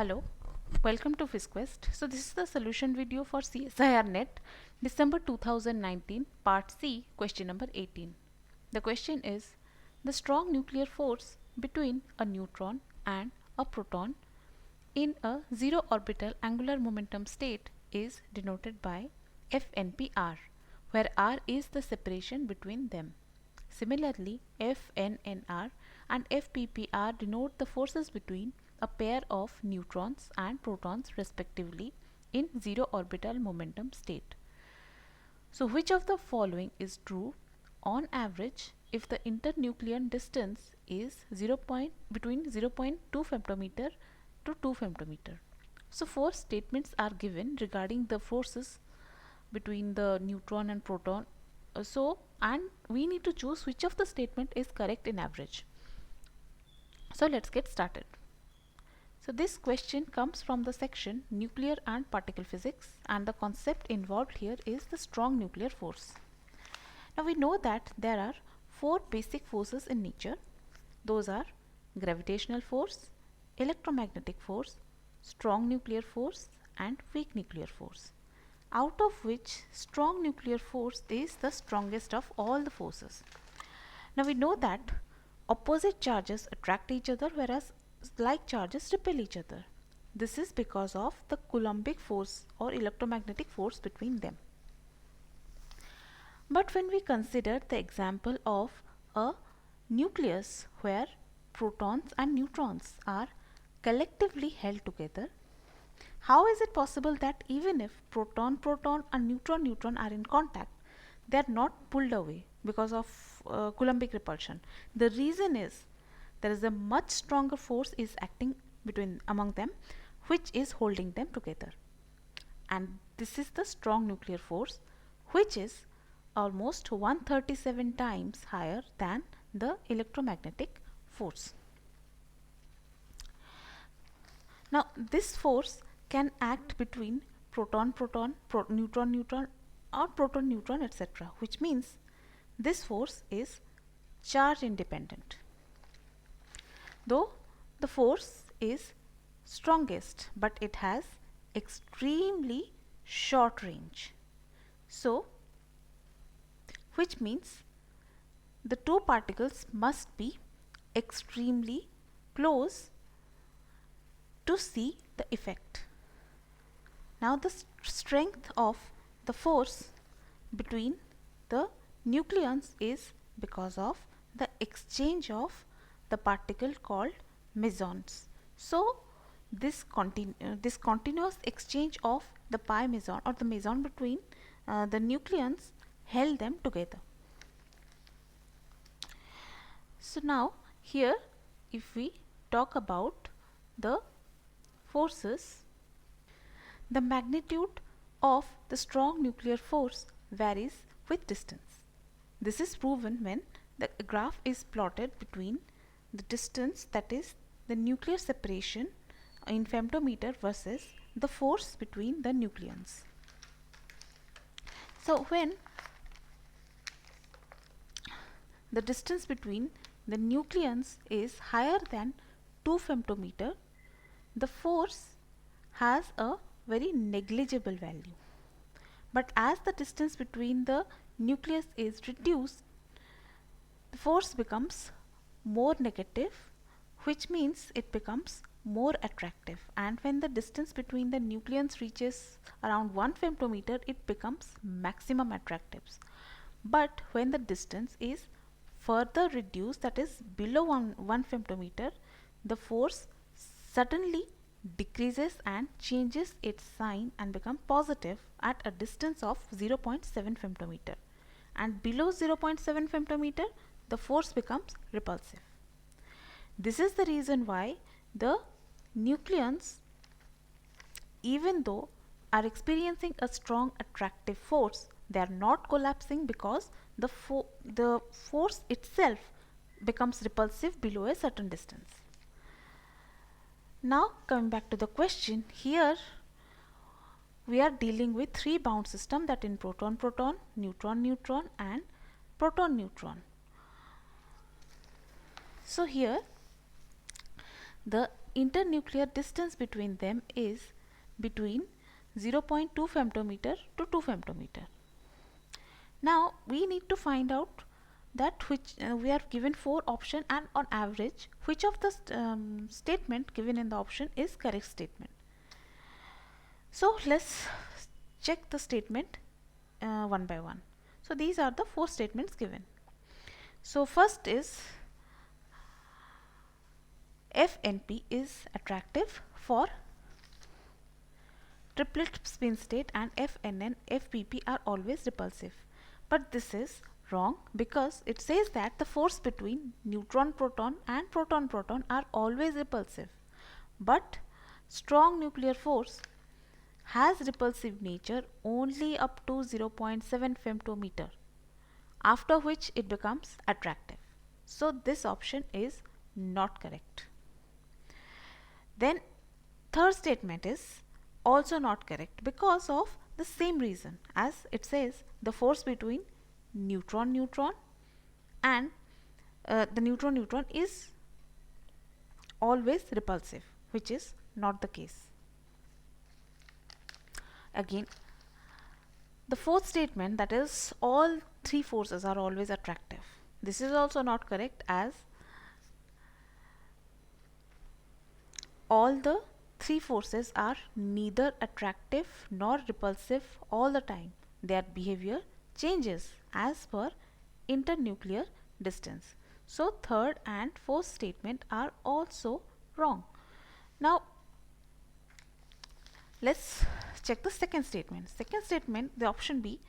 Hello, welcome to PhysQuest. So this is the solution video for CSIR Net, December 2019, Part C, question number 18. The question is, the strong nuclear force between a neutron and a proton in a zero orbital angular momentum state is denoted by FNPR, where R is the separation between them. Similarly, FNNR and FPPR denote the forces between a pair of neutrons and protons respectively in zero orbital momentum state. So which of the following is true on average if the internucleon distance is between 0.2 femtometer to 2 femtometer? So four statements are given regarding the forces between the neutron and proton. And we need to choose which of the statement is correct in average. So let's get started. So this question comes from the section Nuclear and Particle Physics, and the concept involved here is the strong nuclear force. Now we know that there are four basic forces in nature. Those are gravitational force, electromagnetic force, strong nuclear force and weak nuclear force, out of which strong nuclear force is the strongest of all the forces. Now we know that opposite charges attract each other, whereas like charges repel each other. This is because of the Coulombic force or electromagnetic force between them. But when we consider the example of a nucleus where protons and neutrons are collectively held together, how is it possible that even if proton-proton and neutron-neutron are in contact, they are not pulled away because of Coulombic repulsion? The reason is there is a much stronger force is acting among them, which is holding them together. And this is the strong nuclear force, which is almost 137 times higher than the electromagnetic force. Now this force can act between proton-proton, neutron-neutron or proton-neutron, etc., which means this force is charge independent. Though the force is strongest, but it has extremely short range. So, which means the two particles must be extremely close to see the effect. Now the strength of the force between the nucleons is because of the exchange of the particle called mesons. So this continuous exchange of the pi meson or the meson between the nucleons held them together. So now here if we talk about the forces, the magnitude of the strong nuclear force varies with distance. This is proven when the graph is plotted between the distance, that is the nuclear separation in femtometer, versus the force between the nucleons. So when the distance between the nucleons is higher than 2 femtometer, the force has a very negligible value. But as the distance between the nucleus is reduced, the force becomes more negative, which means it becomes more attractive, and when the distance between the nucleons reaches around 1 femtometer, it becomes maximum attractive. But when the distance is further reduced, that is below 1 femtometer, the force suddenly decreases and changes its sign and become positive at a distance of 0.7 femtometer, and below 0.7 femtometer the force becomes repulsive. This is the reason why the nucleons, even though are experiencing a strong attractive force, they are not collapsing because the force itself becomes repulsive below a certain distance. Now coming back to the question, here we are dealing with three bound system, that in proton-proton, neutron-neutron and proton-neutron. So here the internuclear distance between them is between 0.2 femtometer to 2 femtometer. Now we need to find out that which we are given 4 options, and on average which of the statement given in the option is correct statement. So let's check the statement one by one. So these are the 4 statements given. So first is FNP is attractive for triplet spin state, and FNN, FPP are always repulsive. But this is wrong, because it says that the force between neutron-proton and proton-proton are always repulsive. But strong nuclear force has repulsive nature only up to 0.7 femtometer, after which it becomes attractive. So this option is not correct. Then third statement is also not correct because of the same reason, as it says the force between neutron-neutron and the neutron-neutron is always repulsive, which is not the case. Again, the fourth statement, that is all 3 forces are always attractive. This is also not correct, as all the 3 forces are neither attractive nor repulsive all the time. Their behavior changes as per internuclear distance. So third and fourth statement are also wrong. Now let's check the second statement. Second statement, the option B,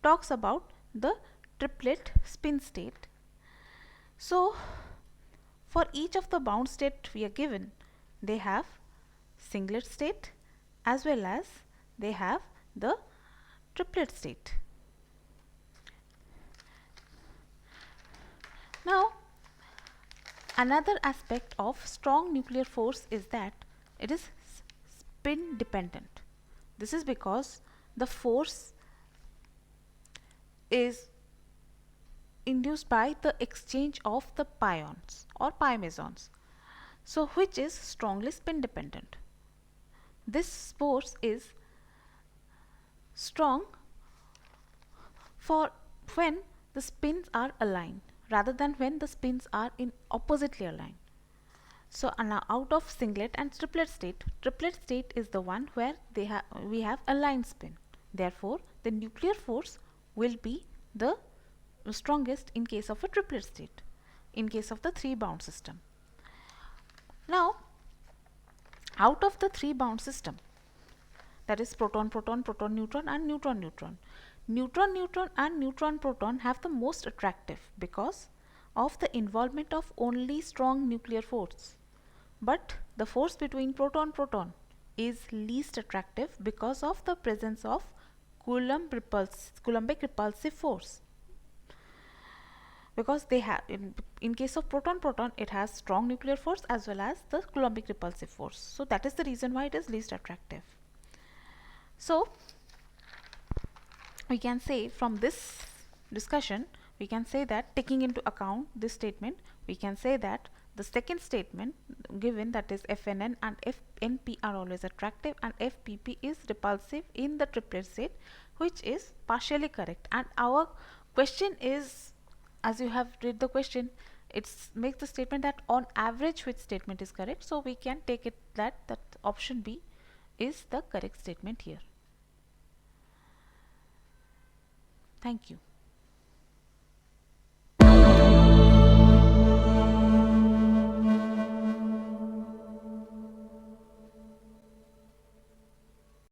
talks about the triplet spin state. So for each of the bound state we are given, they have singlet state as well as they have the triplet state. Now another aspect of strong nuclear force is that it is spin dependent. This is because the force is induced by the exchange of the pions or pi mesons, so which is strongly spin dependent. This force is strong for when the spins are aligned rather than when the spins are in oppositely aligned. So now out of singlet and triplet state is the one where we have aligned spin. Therefore the nuclear force will be the strongest in case of a triplet state, in case of the 3 bound system. Now out of the 3 bound system, that is proton-proton, proton-neutron and neutron-neutron, neutron-neutron and neutron-proton have the most attractive because of the involvement of only strong nuclear force. But the force between proton-proton is least attractive because of the presence of Coulombic repulsive force. Because they have, in case of proton-proton, it has strong nuclear force as well as the Coulombic repulsive force. So that is the reason why it is least attractive. So we can say from this discussion, we can say that taking into account this statement, we can say that the second statement given, that is FNN and FNP are always attractive and FPP is repulsive in the triplet state, which is partially correct. And our question is, as you have read the question, it makes the statement that on average which statement is correct. So we can take it that option B is the correct statement here. Thank you.